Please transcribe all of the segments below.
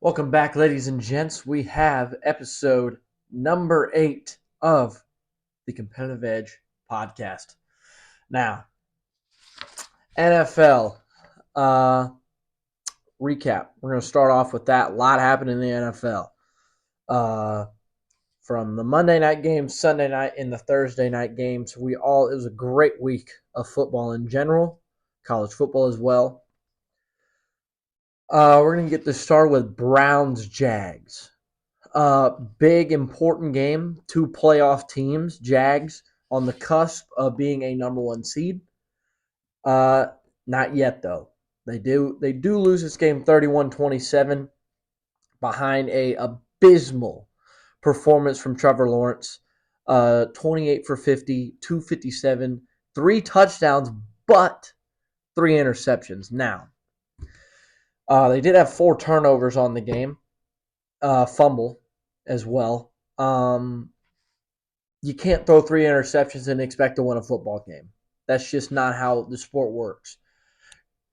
Welcome back, ladies and gents. We have episode number 8 of the Competitive Edge podcast. Now, NFL recap. We're going to start off with that. A lot happened in the NFL. Uh, from the Monday night games, Sunday night, and the Thursday night games. It was a great week of football in general, college football as well. We're going to get this started with Browns Jags. Big important game. Two playoff teams. Jags on the cusp of being a number one seed. Not yet though. They do lose this game 31-27 behind a abysmal performance from Trevor Lawrence. 28 for 50, 257, 3 touchdowns, but 3 interceptions. Now, they did have 4 turnovers on the game. Fumble as well. You can't throw 3 interceptions and expect to win a football game. That's just not how the sport works.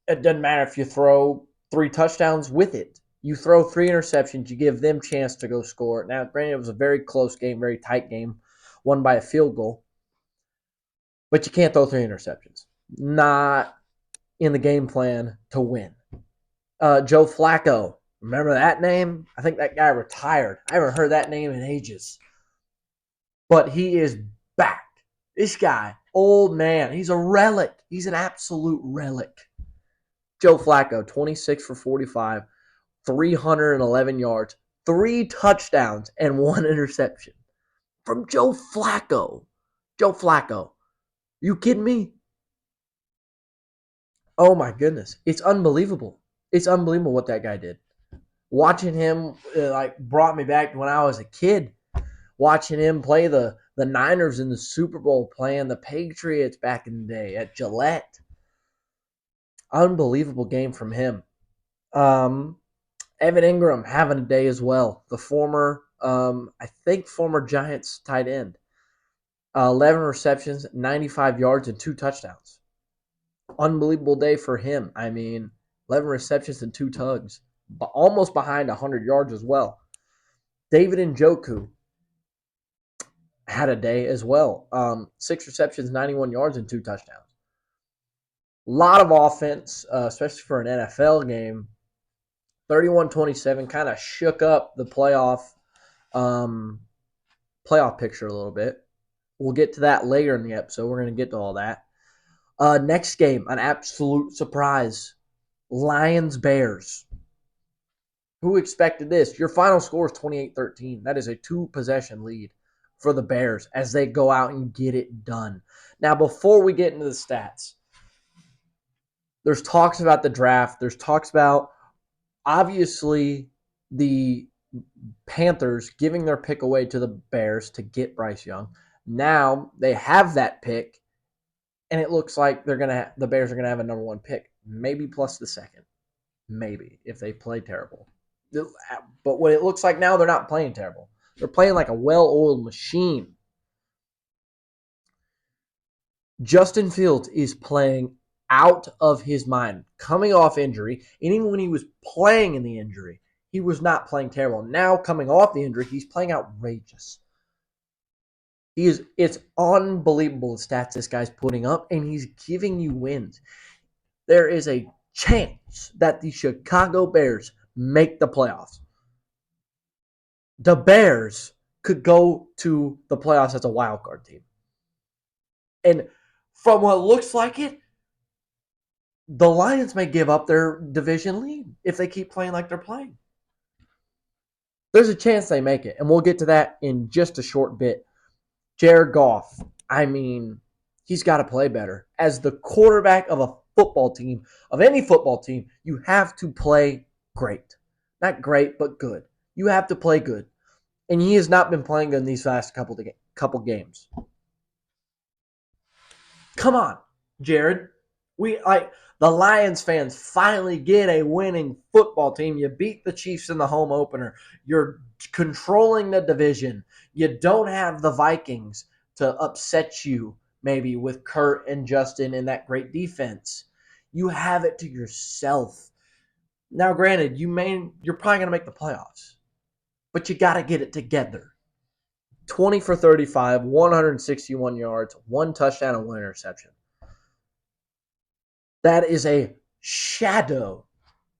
It doesn't matter if you throw 3 touchdowns with it. You throw 3 interceptions, you give them a chance to go score. Now, granted, it was a very close game, very tight game, won by a field goal. But you can't throw 3 interceptions. Not in the game plan to win. Joe Flacco. Remember that name? I think that guy retired. I haven't heard that name in ages. But he is back. This guy, old man, he's a relic. He's an absolute relic. Joe Flacco, 26 for 45, 311 yards, 3 touchdowns, and 1 interception. From Joe Flacco. Joe Flacco. You kidding me? Oh my goodness. It's unbelievable. It's unbelievable what that guy did. Watching him brought me back to when I was a kid. Watching him play the Niners in the Super Bowl, playing the Patriots back in the day at Gillette. Unbelievable game from him. Evan Ingram having a day as well. The former Giants tight end. 11 receptions, 95 yards, and 2 touchdowns. Unbelievable day for him. 11 receptions and 2 tugs. Almost behind 100 yards as well. David Njoku had a day as well. 6 receptions, 91 yards, and 2 touchdowns. A lot of offense, especially for an NFL game. 31-27 kind of shook up the playoff picture a little bit. We'll get to that later in the episode. We're going to get to all that. Next game, an absolute surprise. Lions-Bears. Who expected this? Your final score is 28-13. That is a 2-possession lead for the Bears as they go out and get it done. Now, before we get into the stats, there's talks about the draft. There's talks about, obviously, the Panthers giving their pick away to the Bears to get Bryce Young. Now they have that pick, and it looks like the Bears are going to have a number 1 pick, maybe plus the second, maybe if they play terrible. But what it looks like now, they're not playing terrible. They're playing like a well-oiled machine. Justin Fields is playing out of his mind, coming off injury, and even when he was playing in the injury, he was not playing terrible. Now, coming off the injury, he's playing outrageous. It's unbelievable the stats this guy's putting up, and he's giving you wins. There is a chance that the Chicago Bears make the playoffs. The Bears could go to the playoffs as a wild card team. And from what looks like it, the Lions may give up their division lead if they keep playing like they're playing. There's a chance they make it, and we'll get to that in just a short bit. Jared Goff, he's got to play better. As the quarterback of a football team, of any football team, you have to play great. Not great, but good. You have to play good. And he has not been playing good in these last couple games. Come on, Jared. The Lions fans finally get a winning football team. You beat the Chiefs in the home opener. You're controlling the division. You don't have the Vikings to upset you, maybe, with Kurt and Justin and that great defense. You have it to yourself. Now, granted, you're probably going to make the playoffs, but you got to get it together. 20 for 35, 161 yards, one touchdown, and one interception. That is a shadow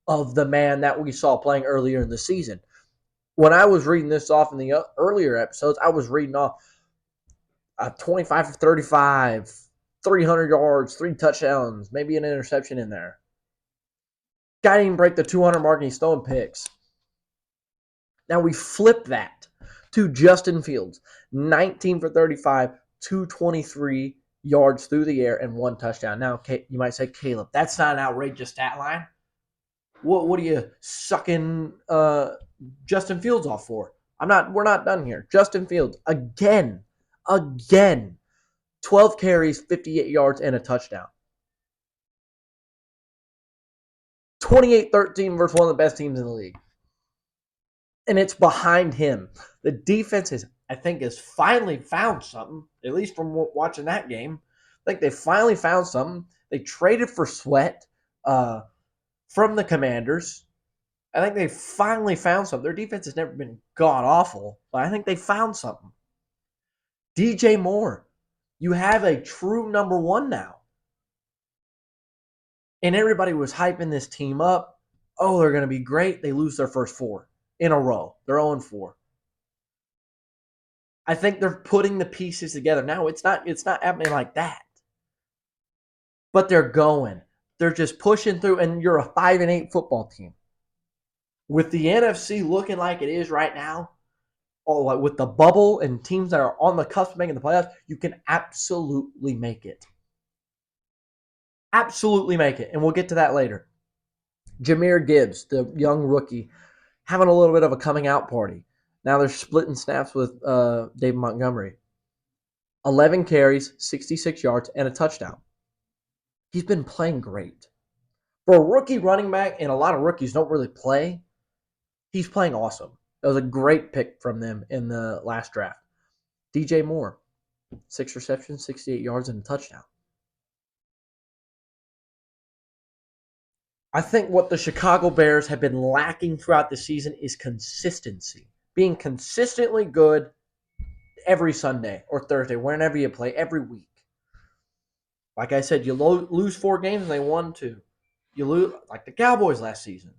of the man that we saw playing earlier in the season. When I was reading this off in the earlier episodes, I was reading off 25 for 35, 300 yards, 3 touchdowns, maybe an interception in there. Guy didn't break the 200 mark and he's throwing picks. Now we flip that to Justin Fields, 19 for 35, 223 yards through the air, and 1 touchdown. Now, you might say, Caleb, that's not an outrageous stat line. What are you sucking Justin Fields off for? We're not done here. Justin Fields, again, 12 carries, 58 yards, and a touchdown. 28-13 versus one of the best teams in the league. And it's behind him. The defense I think, has finally found something, at least from watching that game. I think they finally found something. They traded for Sweat from the Commanders. I think they finally found something. Their defense has never been god-awful, but I think they found something. DJ Moore, you have a true number one now. And everybody was hyping this team up. Oh, they're going to be great. They lose their first 4 in a row. They're 0-4. I think they're putting the pieces together. Now, it's not happening like that. But they're going. They're just pushing through, and you're a 5-8 football team. With the NFC looking like it is right now, with the bubble and teams that are on the cusp of making the playoffs, you can absolutely make it. Absolutely make it. And we'll get to that later. Jahmyr Gibbs, the young rookie, having a little bit of a coming out party. Now they're splitting snaps with David Montgomery. 11 carries, 66 yards, and a touchdown. He's been playing great. For a rookie running back, and a lot of rookies don't really play, he's playing awesome. That was a great pick from them in the last draft. DJ Moore, 6 receptions, 68 yards, and a touchdown. I think what the Chicago Bears have been lacking throughout the season is consistency. Being consistently good every Sunday or Thursday, whenever you play, every week. Like I said, you lose 4 games and they won 2. You lose, like the Cowboys last season.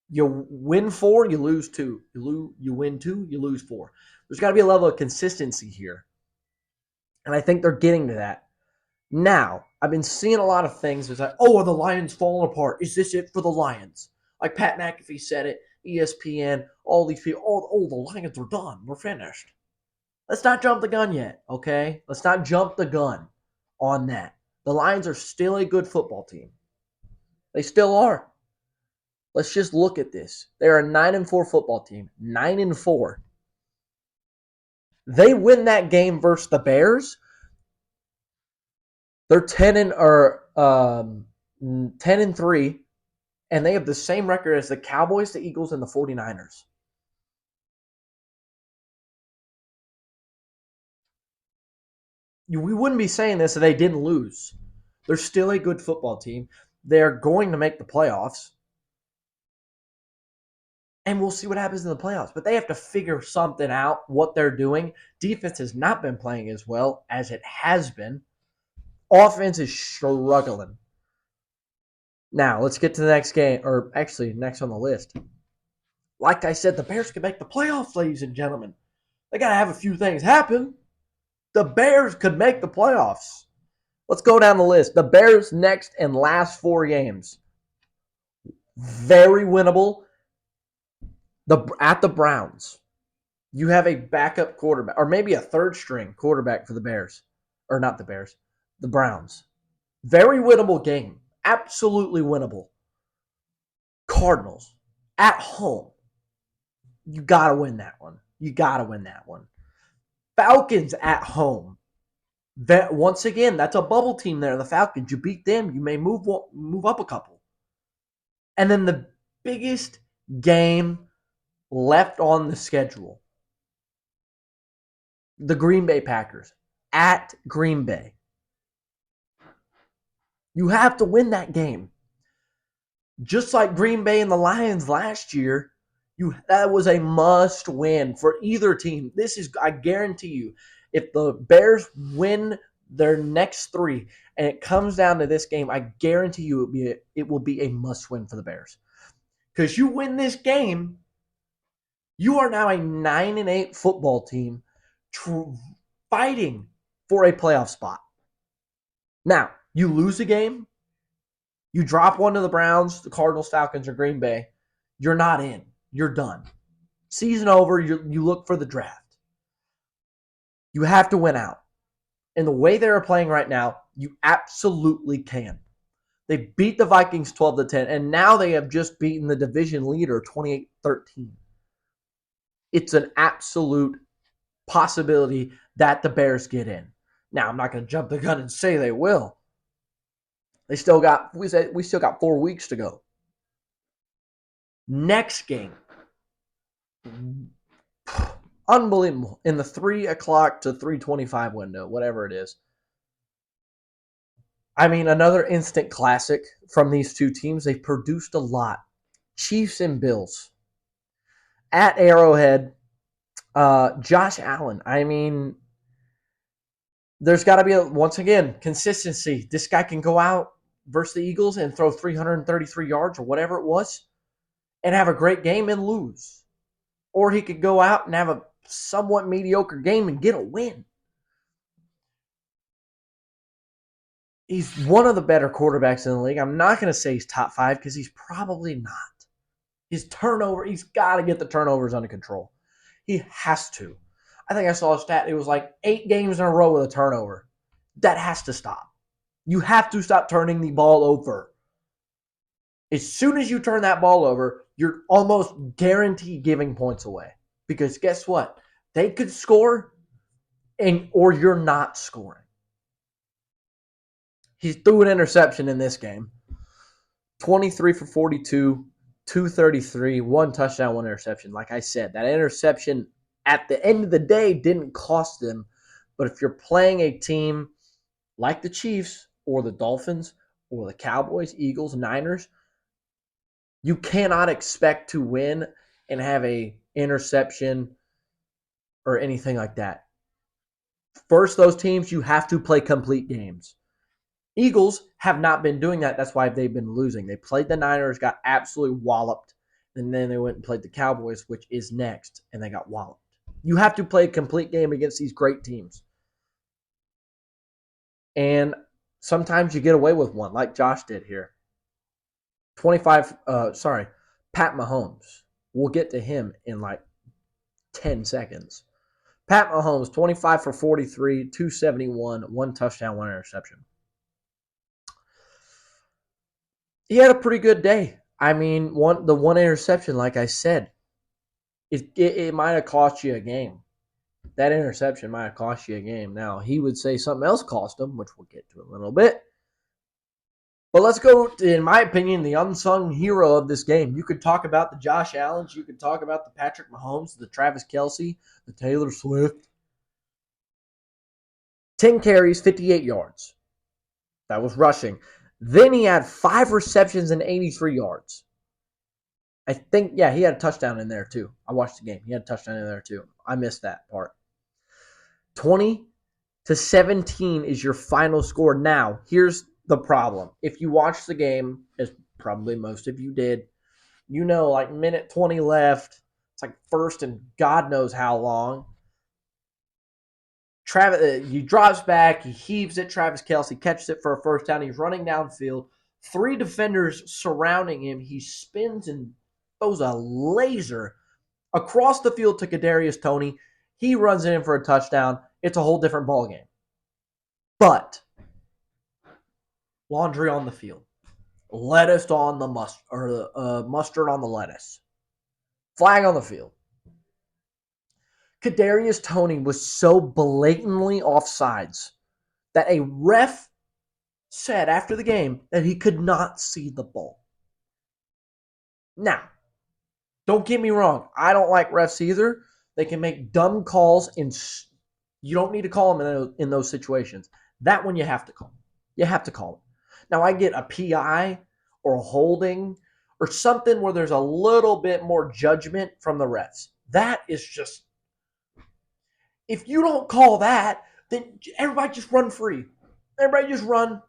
You win 4, you lose 2. You win 2, you lose 4. There's got to be a level of consistency here. And I think they're getting to that. Now, I've been seeing a lot of things. It's like, oh, are the Lions falling apart? Is this it for the Lions? Like Pat McAfee said it, ESPN, all these people. Oh, the Lions are done. We're finished. Let's not jump the gun yet, okay? Let's not jump the gun on that. The Lions are still a good football team. They still are. Let's just look at this. They're a 9-4 football team. 9-4. They win that game versus the Bears. They're 10-3, and they have the same record as the Cowboys, the Eagles, and the 49ers. We wouldn't be saying this if they didn't lose. They're still a good football team. They're going to make the playoffs. And we'll see what happens in the playoffs. But they have to figure something out, what they're doing. Defense has not been playing as well as it has been. Offense is struggling. Now, let's get to the next game, or actually, next on the list. Like I said, the Bears could make the playoffs, ladies and gentlemen. They got to have a few things happen. The Bears could make the playoffs. Let's go down the list. The Bears' next and last 4 games. Very winnable. At the Browns. You have a backup quarterback, or maybe a third-string quarterback for the Bears. Or not the Bears, the Browns. Very winnable game. Absolutely winnable. Cardinals. At home. You got to win that one. Falcons at home. Once again, that's a bubble team there, the Falcons. You beat them, you may move up a couple. And then the biggest game left on the schedule. The Green Bay Packers at Green Bay. You have to win that game. Just like Green Bay and the Lions last year, that was a must win for either team. This is, I guarantee you, if the Bears win their next three and it comes down to this game, I guarantee you it will be a must win for the Bears. Because you win this game, you are now a 9-8 football team fighting for a playoff spot. Now, you lose a game, you drop one to the Browns, the Cardinals, Falcons, or Green Bay, you're not in. You're done. Season over, you look for the draft. You have to win out. And the way they're playing right now, you absolutely can. They beat the Vikings 12-10, and now they have just beaten the division leader 28-13. It's an absolute possibility that the Bears get in. Now, I'm not going to jump the gun and say they will. We still got 4 weeks to go. Next game, unbelievable, in the 3 o'clock to 3:25 window, whatever it is. I mean, another instant classic from these two teams. They've produced a lot. Chiefs and Bills at Arrowhead. Josh Allen. I mean, there's got to be, once again, consistency. This guy can go out versus the Eagles and throw 333 yards or whatever it was and have a great game and lose. Or he could go out and have a somewhat mediocre game and get a win. He's one of the better quarterbacks in the league. I'm not going to say he's top 5 because he's probably not. He's got to get the turnovers under control. He has to. I think I saw a stat. It was like 8 games in a row with a turnover. That has to stop. You have to stop turning the ball over. As soon as you turn that ball over, you're almost guaranteed giving points away. Because guess what? They could score, or you're not scoring. He threw an interception in this game. 23 for 42, 233, 1 touchdown, 1 interception. Like I said, that interception at the end of the day didn't cost them. But if you're playing a team like the Chiefs or the Dolphins or the Cowboys, Eagles, Niners, you cannot expect to win and have a interception or anything like that. First, those teams, you have to play complete games. Eagles have not been doing that. That's why they've been losing. They played the Niners, got absolutely walloped, and then they went and played the Cowboys, which is next, and they got walloped. You have to play a complete game against these great teams. And sometimes you get away with one, like Josh did here. Pat Mahomes. We'll get to him in like 10 seconds. Pat Mahomes, 25 for 43, 271, 1 touchdown, 1 interception. He had a pretty good day. I mean, the one interception, like I said, it might have cost you a game. That interception might have cost you a game. Now, he would say something else cost him, which we'll get to in a little bit. But let's go to, in my opinion, the unsung hero of this game. You could talk about the Josh Allens. You could talk about the Patrick Mahomes, the Travis Kelce, the Taylor Swift. 10 carries, 58 yards. That was rushing. Then he had 5 receptions and 83 yards. I think, yeah, he had a touchdown in there too. I watched the game. He had a touchdown in there too. I missed that part. 20-17 is your final score. Now, here's the problem. If you watch the game, as probably most of you did, you know, like minute 20 left. It's like first and God knows how long. He drops back. He heaves it. Travis Kelce catches it for a first down. He's running downfield. 3 defenders surrounding him. He spins and throws a laser across the field to Kadarius Toney. He runs it in for a touchdown. It's a whole different ballgame. But laundry on the field. Lettuce on the mustard on the lettuce. Flag on the field. Kadarius Toney was so blatantly offsides that a ref said after the game that he could not see the ball. Now, don't get me wrong. I don't like refs either. They can make dumb calls, and you don't need to call them in those situations. That one you have to call. You have to call it. Now, I get a PI or a holding or something where there's a little bit more judgment from the refs. That is just, if you don't call that, then everybody just run free. Everybody just run.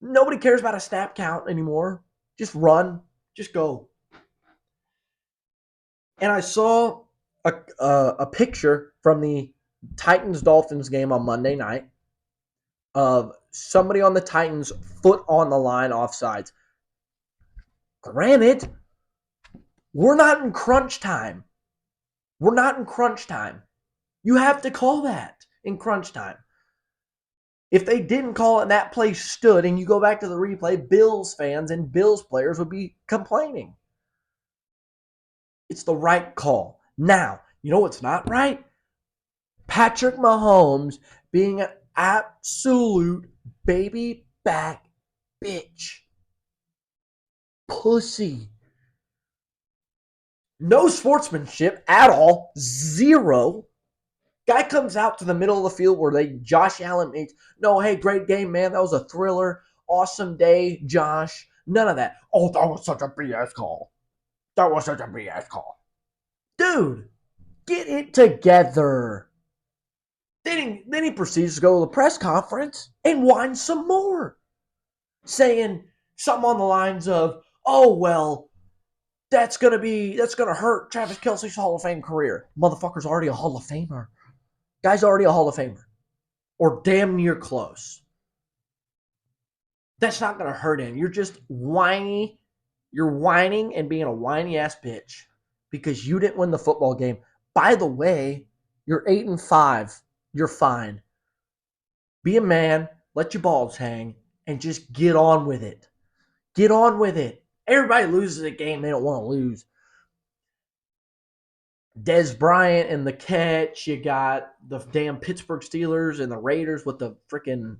Nobody cares about a snap count anymore. Just run. Just go. And I saw a picture from the Titans-Dolphins game on Monday night of somebody on the Titans' foot on the line offsides. Granted, we're not in crunch time. We're not in crunch time. You have to call that in crunch time. If they didn't call it and that play stood, and you go back to the replay, Bills fans and Bills players would be complaining. It's the right call. Now, you know what's not right? Patrick Mahomes being an absolute baby back bitch. Pussy. No sportsmanship at all. Zero. Guy comes out to the middle of the field where Josh Allen meets. No, hey, great game, man. That was a thriller. Awesome day, Josh. None of that. Oh, that was such a BS call. That was such a BS call. Dude, get it together. Then he proceeds to go to the press conference and whine some more, saying something on the lines of, oh, well, that's going to hurt Travis Kelce's Hall of Fame career. Motherfucker's already a Hall of Famer. Guy's already a Hall of Famer. Or damn near close. That's not going to hurt him. You're just whiny. You're whining and being a whiny-ass bitch because you didn't win the football game. By the way, you're 8-5. You're fine. Be a man. Let your balls hang. And just get on with it. Get on with it. Everybody loses a game they don't want to lose. Dez Bryant and the catch. You got the damn Pittsburgh Steelers and the Raiders with the freaking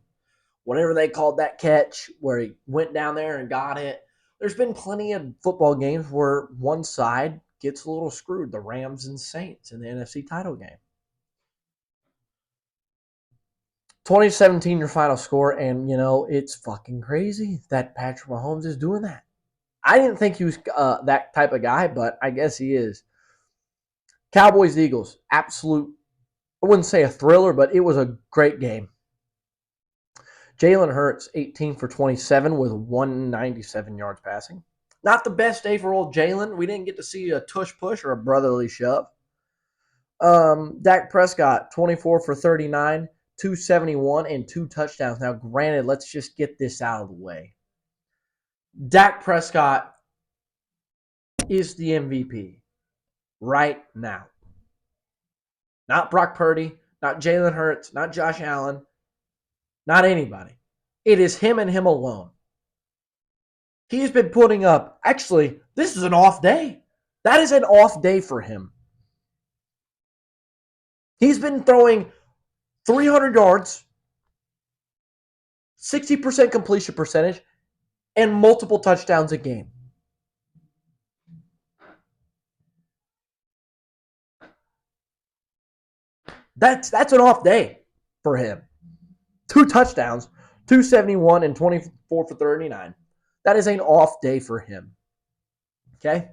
whatever they called that catch where he went down there and got it. There's been plenty of football games where one side gets a little screwed. The Rams and Saints in the NFC title game. 2017 your final score, and it's fucking crazy that Patrick Mahomes is doing that. I didn't think he was that type of guy, but I guess he is. Cowboys-Eagles, absolute, I wouldn't say a thriller, but it was a great game. Jalen Hurts, 18 for 27 with 197 yards passing. Not the best day for old Jalen. We didn't get to see a tush push or a brotherly shove. Dak Prescott, 24 for 39, 271, and 2 touchdowns. Now, granted, let's just get this out of the way. Dak Prescott is the MVP right now. Not Brock Purdy, not Jalen Hurts, not Josh Allen, not anybody. It is him and him alone. He's been putting up, actually, this is an off day. That is an off day for him. He's been throwing 300 yards, 60% completion percentage, and multiple touchdowns a game. That's an off day for him. 2 touchdowns, 271 and 24 for 39. That is an off day for him. Okay?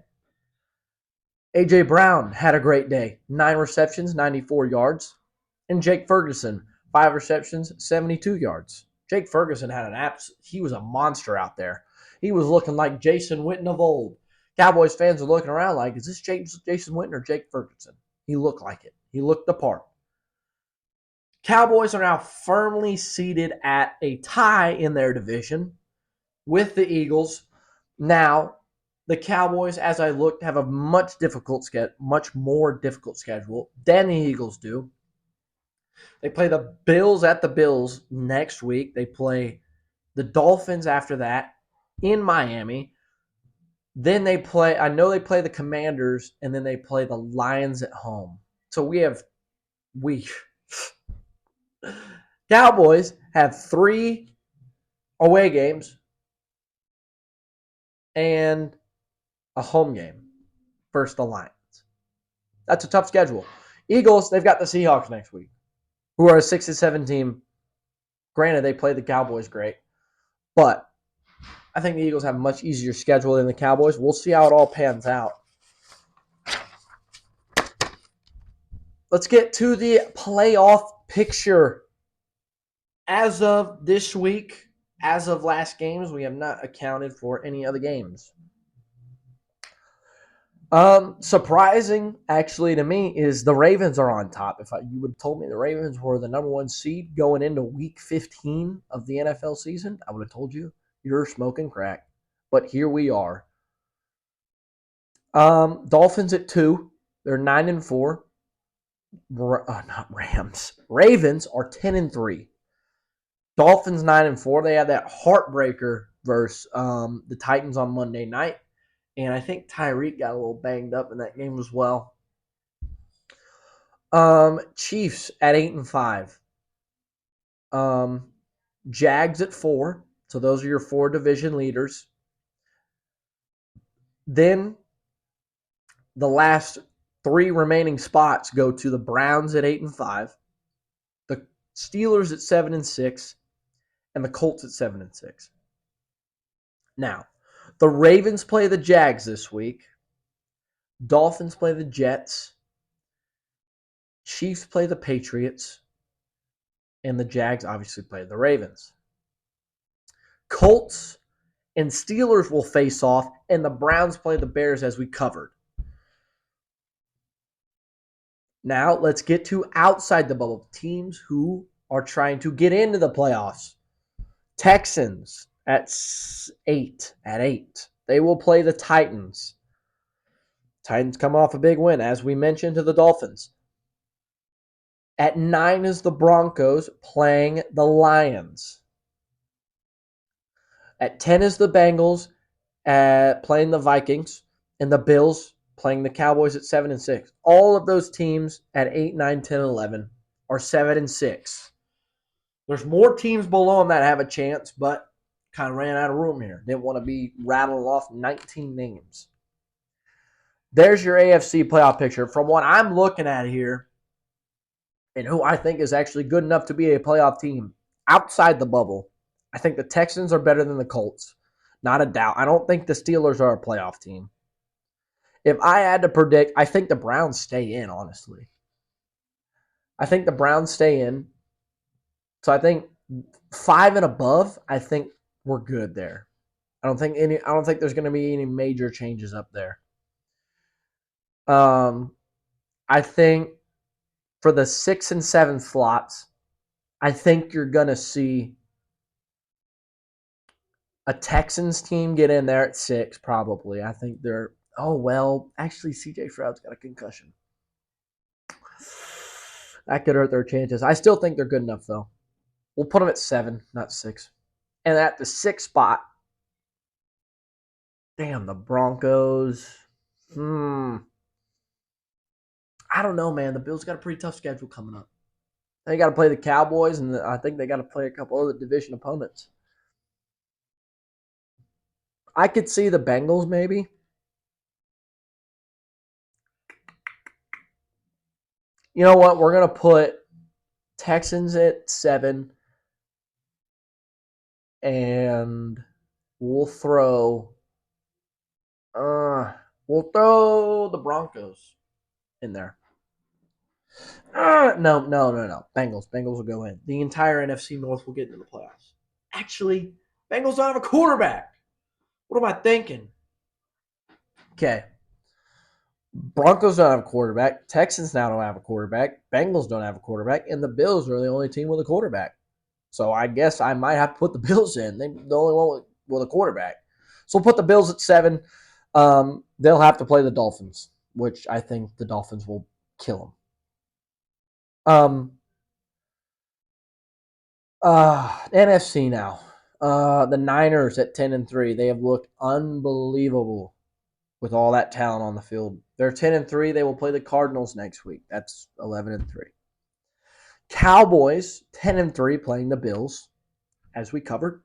A.J. Brown had a great day. 9 receptions, 94 yards. And Jake Ferguson, 5 receptions, 72 yards. Jake Ferguson had he was a monster out there. He was looking like Jason Witten of old. Cowboys fans are looking around like, is this Jason Witten or Jake Ferguson? He looked like it. He looked the part. Cowboys are now firmly seated at a tie in their division with the Eagles. Now, the Cowboys, as I looked, have a much more difficult schedule than the Eagles do. They play the Bills at the Bills next week. They play the Dolphins after that in Miami. Then they play the Commanders, and then they play the Lions at home. So Cowboys have 3 away games and a home game versus the Lions. That's a tough schedule. Eagles, they've got the Seahawks next week, who are a 6-7 team. Granted, they play the Cowboys great, but I think the Eagles have a much easier schedule than the Cowboys. We'll see how it all pans out. Let's get to the playoff picture. As of this week, as of last games, we have not accounted for any other games. Surprising, actually, to me, is the Ravens are on top. If you would have told me the Ravens were the number one seed going into week 15 of the NFL season, I would have told you you're smoking crack. But here we are. Dolphins at 2. They're 9-4. Not Rams. Ravens are 10-3. Dolphins 9-4. They had that heartbreaker versus the Titans on Monday night. And I think Tyreek got a little banged up in that game as well. Chiefs at 8-5. Jags at 4. So those are your 4 division leaders. Then the last 3 remaining spots go to the Browns at 8-5, the Steelers at 7-6, and the Colts at 7-6. Now, the Ravens play the Jags this week. Dolphins play the Jets. Chiefs play the Patriots. And the Jags obviously play the Ravens. Colts and Steelers will face off, and the Browns play the Bears as we covered. Now, let's get to outside the bubble. Teams who are trying to get into the playoffs. Texans at 8. They will play the Titans. Titans coming off a big win, as we mentioned, to the Dolphins. At 9 is the Broncos playing the Lions. At 10 is the Bengals playing the Vikings. And the Bills playing the Cowboys at 7-6. All of those teams at 8, 9, 10, 11 are 7-6. There's more teams below them that have a chance, but kind of ran out of room here. Didn't want to be rattling off 19 names. There's your AFC playoff picture. From what I'm looking at here, and who I think is actually good enough to be a playoff team outside the bubble, I think the Texans are better than the Colts. Not a doubt. I don't think the Steelers are a playoff team. If I had to predict, I think the Browns stay in, honestly. I think the Browns stay in. So I think 5 and above, I think we're good there. I don't think there's going to be any major changes up there. I think for the 6 and 7 slots, I think you're going to see a Texans team get in there at 6, probably. I think they're, actually, CJ Stroud's got a concussion. That could hurt their chances. I still think they're good enough, though. We'll put them at 7, not 6. And at the 6th spot, damn, the Broncos. I don't know, man. The Bills got a pretty tough schedule coming up. They got to play the Cowboys, and I think they got to play a couple other division opponents. I could see the Bengals maybe. You know what? We're going to put Texans at 7, and we'll throw the Broncos in there. No. Bengals will go in. The entire NFC North will get into the playoffs. Actually, Bengals don't have a quarterback. What am I thinking? Okay. Broncos don't have a quarterback. Texans now don't have a quarterback. Bengals don't have a quarterback. And the Bills are the only team with a quarterback. So I guess I might have to put the Bills in. They're the only one with a quarterback. So we'll put the Bills at 7. They'll have to play the Dolphins, which I think the Dolphins will kill them. NFC now. The Niners at 10-3. They have looked unbelievable with all that talent on the field. They're 10-3. They will play the Cardinals next week. That's 11-3. Cowboys 10-3 playing the Bills, as we covered.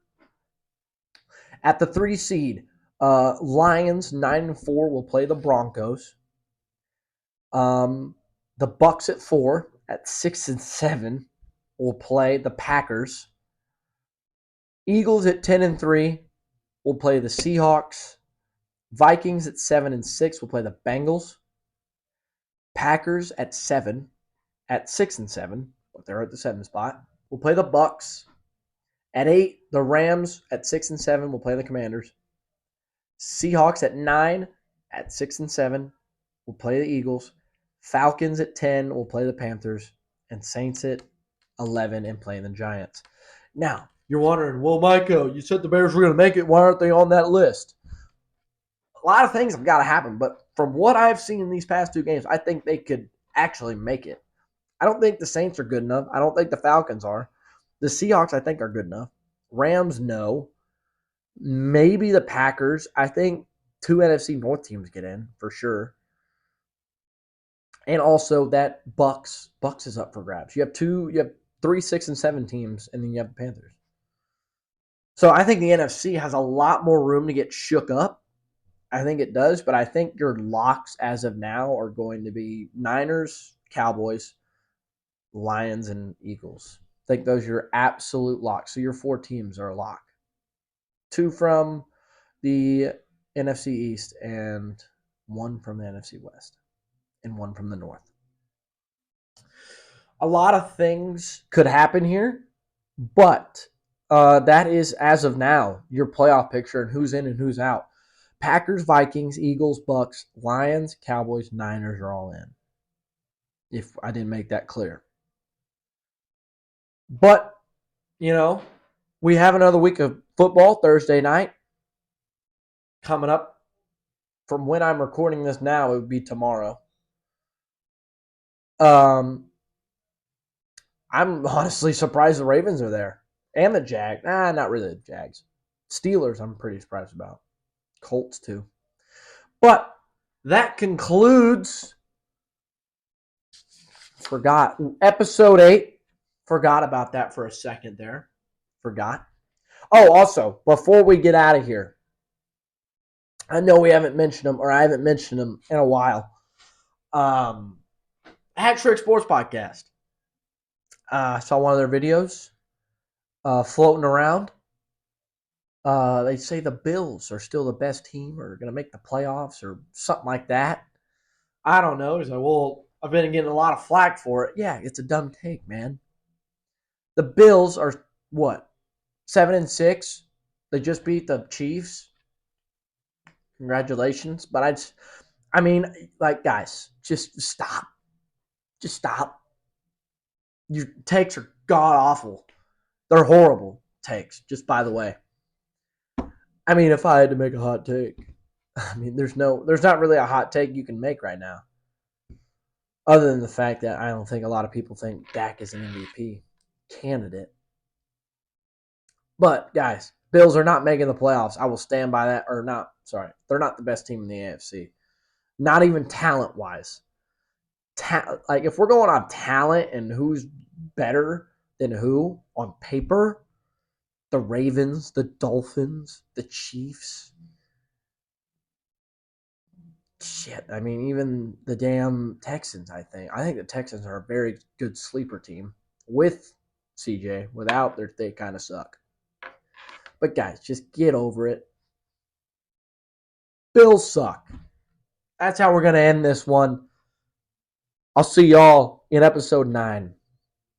At the 3 seed, Lions 9-4 will play the Broncos. The Bucks at 4 at 6-7 will play the Packers. Eagles at 10-3 will play the Seahawks. Vikings at 7-6 will play the Bengals. Packers at 7, at 6-7, but they're at the 7 spot. We'll play the Bucks. At 8, the Rams at 6-7 will play the Commanders. Seahawks at 9, at 6-7 will play the Eagles. Falcons at 10 will play the Panthers, and Saints at 11 and play the Giants. Now, you're wondering, well, Micah, you said the Bears were going to make it. Why aren't they on that list? A lot of things have got to happen, but from what I've seen in these past 2 games, I think they could actually make it. I don't think the Saints are good enough. I don't think the Falcons are. The Seahawks, I think, are good enough. Rams, no. Maybe the Packers. I think 2 NFC North teams get in for sure. And also that Bucks is up for grabs. You have 3, 6, and 7 teams, and then you have the Panthers. So I think the NFC has a lot more room to get shook up. I think it does, but I think your locks as of now are going to be Niners, Cowboys, Lions, and Eagles. I think those are your absolute locks. So your 4 teams are a lock. 2 from the NFC East and 1 from the NFC West and 1 from the North. A lot of things could happen here, but that is, as of now, your playoff picture and who's in and who's out. Packers, Vikings, Eagles, Bucks, Lions, Cowboys, Niners are all in. If I didn't make that clear. But, we have another week of football Thursday night coming up. From when I'm recording this now, it would be tomorrow. I'm honestly surprised the Ravens are there. And the Jags. Not really the Jags. Steelers, I'm pretty surprised about. Colts, too. But that concludes episode 8. Forgot about that for a second there. Forgot. Oh, also, before we get out of here, I know we haven't mentioned them, or I haven't mentioned them in a while. Hat Trick Sports Podcast. I saw one of their videos floating around. They say the Bills are still the best team or going to make the playoffs or something like that. I don't know. He's like, well, I've been getting a lot of flack for it. Yeah, it's a dumb take, man. The Bills are what? 7-6. They just beat the Chiefs. Congratulations. But guys, just stop. Just stop. Your takes are god awful. They're horrible takes, just by the way. I mean, if I had to make a hot take, there's not really a hot take you can make right now. Other than the fact that I don't think a lot of people think Dak is an MVP candidate. But, guys, Bills are not making the playoffs. I will stand by that. They're not the best team in the AFC. Not even talent-wise. If we're going on talent and who's better than who on paper, the Ravens, the Dolphins, the Chiefs. Shit, even the damn Texans, I think. I think the Texans are a very good sleeper team with CJ. Without, they kind of suck. But, guys, just get over it. Bills suck. That's how we're going to end this one. I'll see y'all in episode 9.